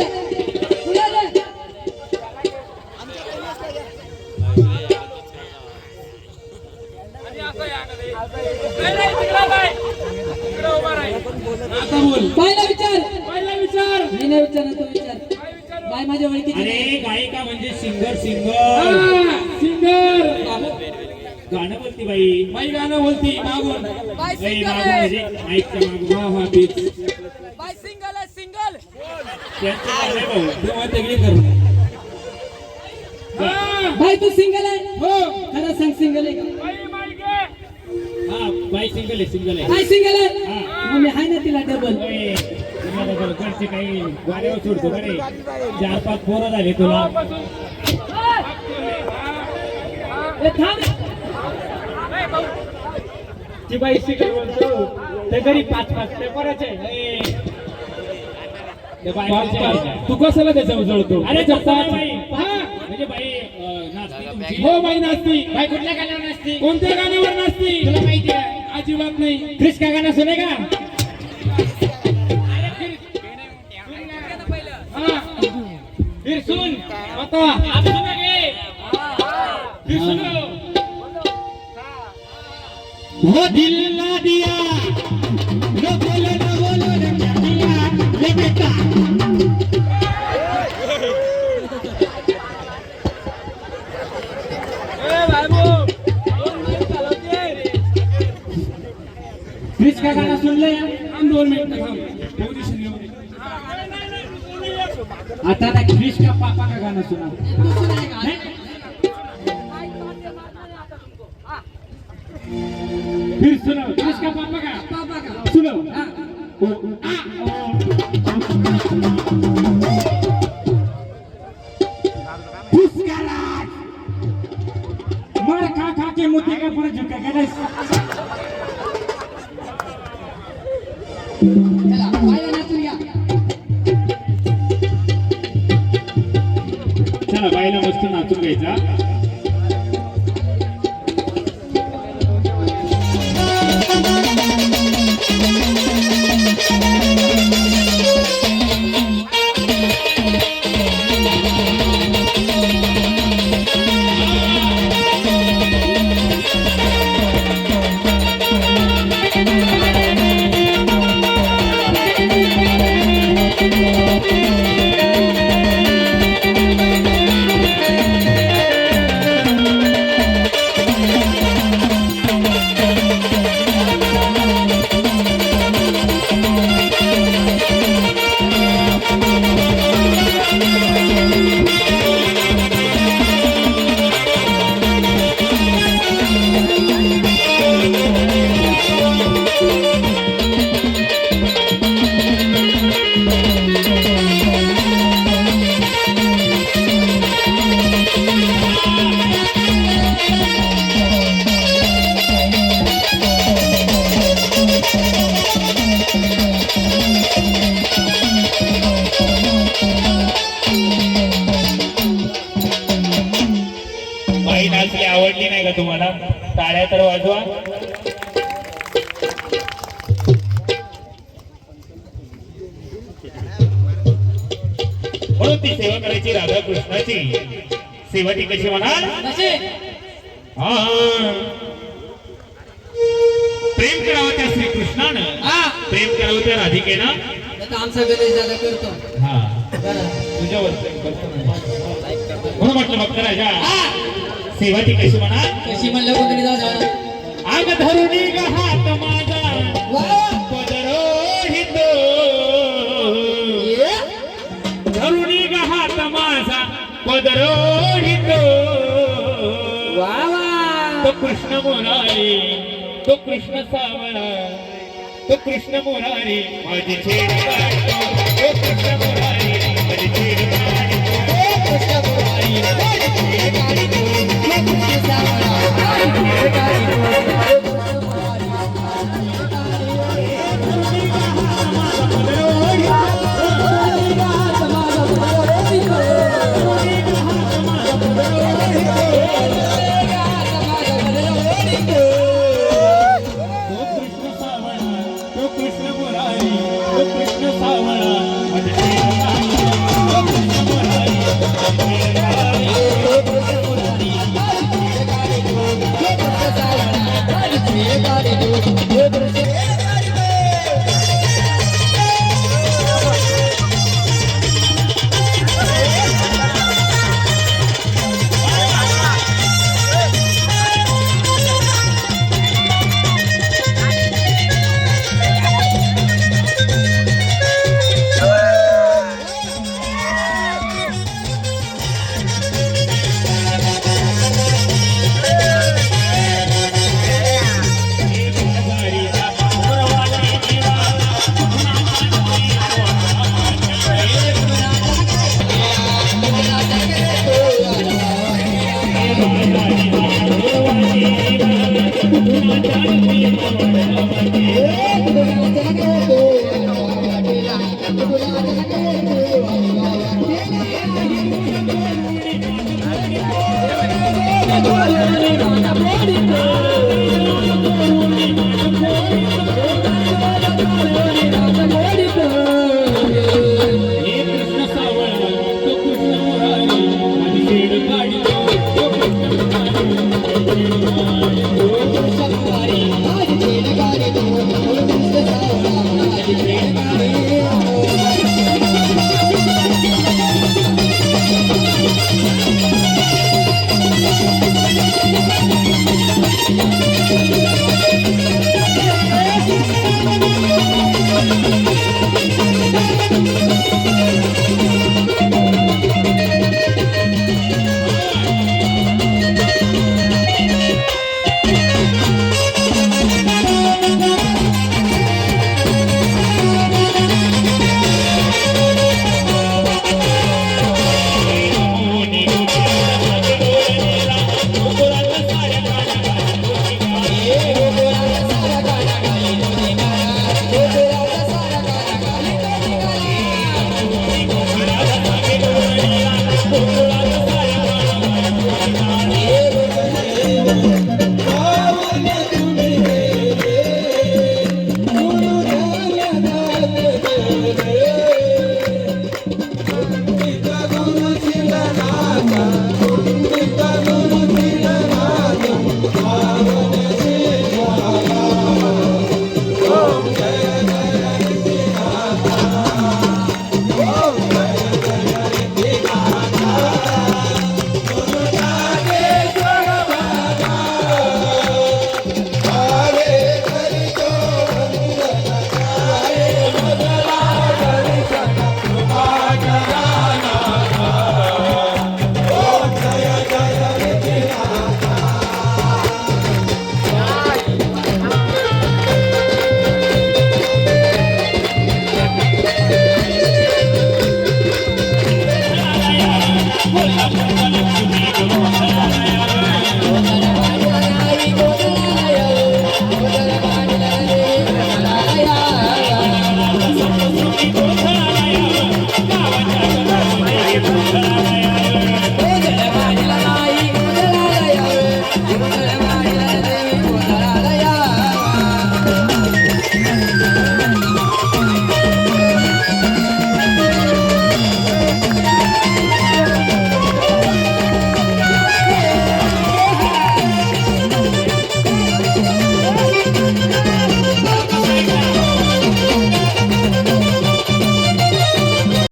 पुढे ये. आता बोल बायला विचार पहिला विचार मी नाही विचारणार तू विचार बाय माझ्या ओळखीची अरे नाही. गायिका म्हणजे सिंगर सिंगर गाणं बोलती बाई गाणं बोलती मागून बाय बाई सिंगल मागून आहे. म्हणजे माईकच्या मागून हा हा बीच बाय सिंगल आहे सिंगल त्यांचं गाणं आहे भाऊ तेव्हा तेगडी करू बाय तू सिंगल आहे हो खरं सांग सिंगल आहे का हा बाई सिंगल आहे काय सिंगल आहे हा. मग मी आहे ना तिला डबल ओय, तुम्हाला जर घरचे काही वाऱ्यावर सोडतो का रे 4-5 पोरं झाले तुला ती बाई सिंगल बोलतो ते घरी 5-5 पेपराचे तू कशाला त्याच्या उजळतो अरे म्हणजे बाई नाचती तुमची हो बाई नाचती बाई कुठल्या गाण्यावर नाचती कोणत्या गाण्यावर नाचती तुला माहिती आहे अजिबात नाही क्रिश का गाणं सुने का फिर सुन बता अब सुनेंगे फिर सुनो वो दिल ना दिया न बोलो न क्या दिया ले बेटा क्रिश का गाना सुन ले हम 2 मिनट थांब पोझिशन घेऊ आता ना क्रिश का पापा का गाना सुना फिर सुनो क्रिश का पापा का सुनो मार खा खा के मोती का पूरा झुका गणेश चला बायला नाचून या चला बाईला मस्त नाचून घ्यायचा बाई नाचली आवडली नाही का तुम्हाला टाळ्या तर वाजवा म्हणून ती सेवा करायची राधा कृष्णाची सेवा ती कशी म्हणाल हा प्रेम करावं त्या श्रीकृष्णानं प्रेम करावं त्या राधिकेनं आता आमचा गणेश दादा करतो हा तुझ्यावर प्रेम करतो ना. म्हणून म्हटलं भक्त राजा सेवा ती कशी म्हणा कशी म्हणलं कोणी जाऊ आग धरुणी ग हात माझा पदरोहितो धरुणी ग हात माझा पदरोहितो तो कृष्ण मुरारी तो कृष्ण सावळा तो कृष्ण मुरारी माझी छेड काढतो तो कृष्ण मुरारी माझी छेड काढतो तो कृष्ण मुरारी माझी छेड काढतो तो कृष्ण सावळा माझी छेड काढतो Yeah.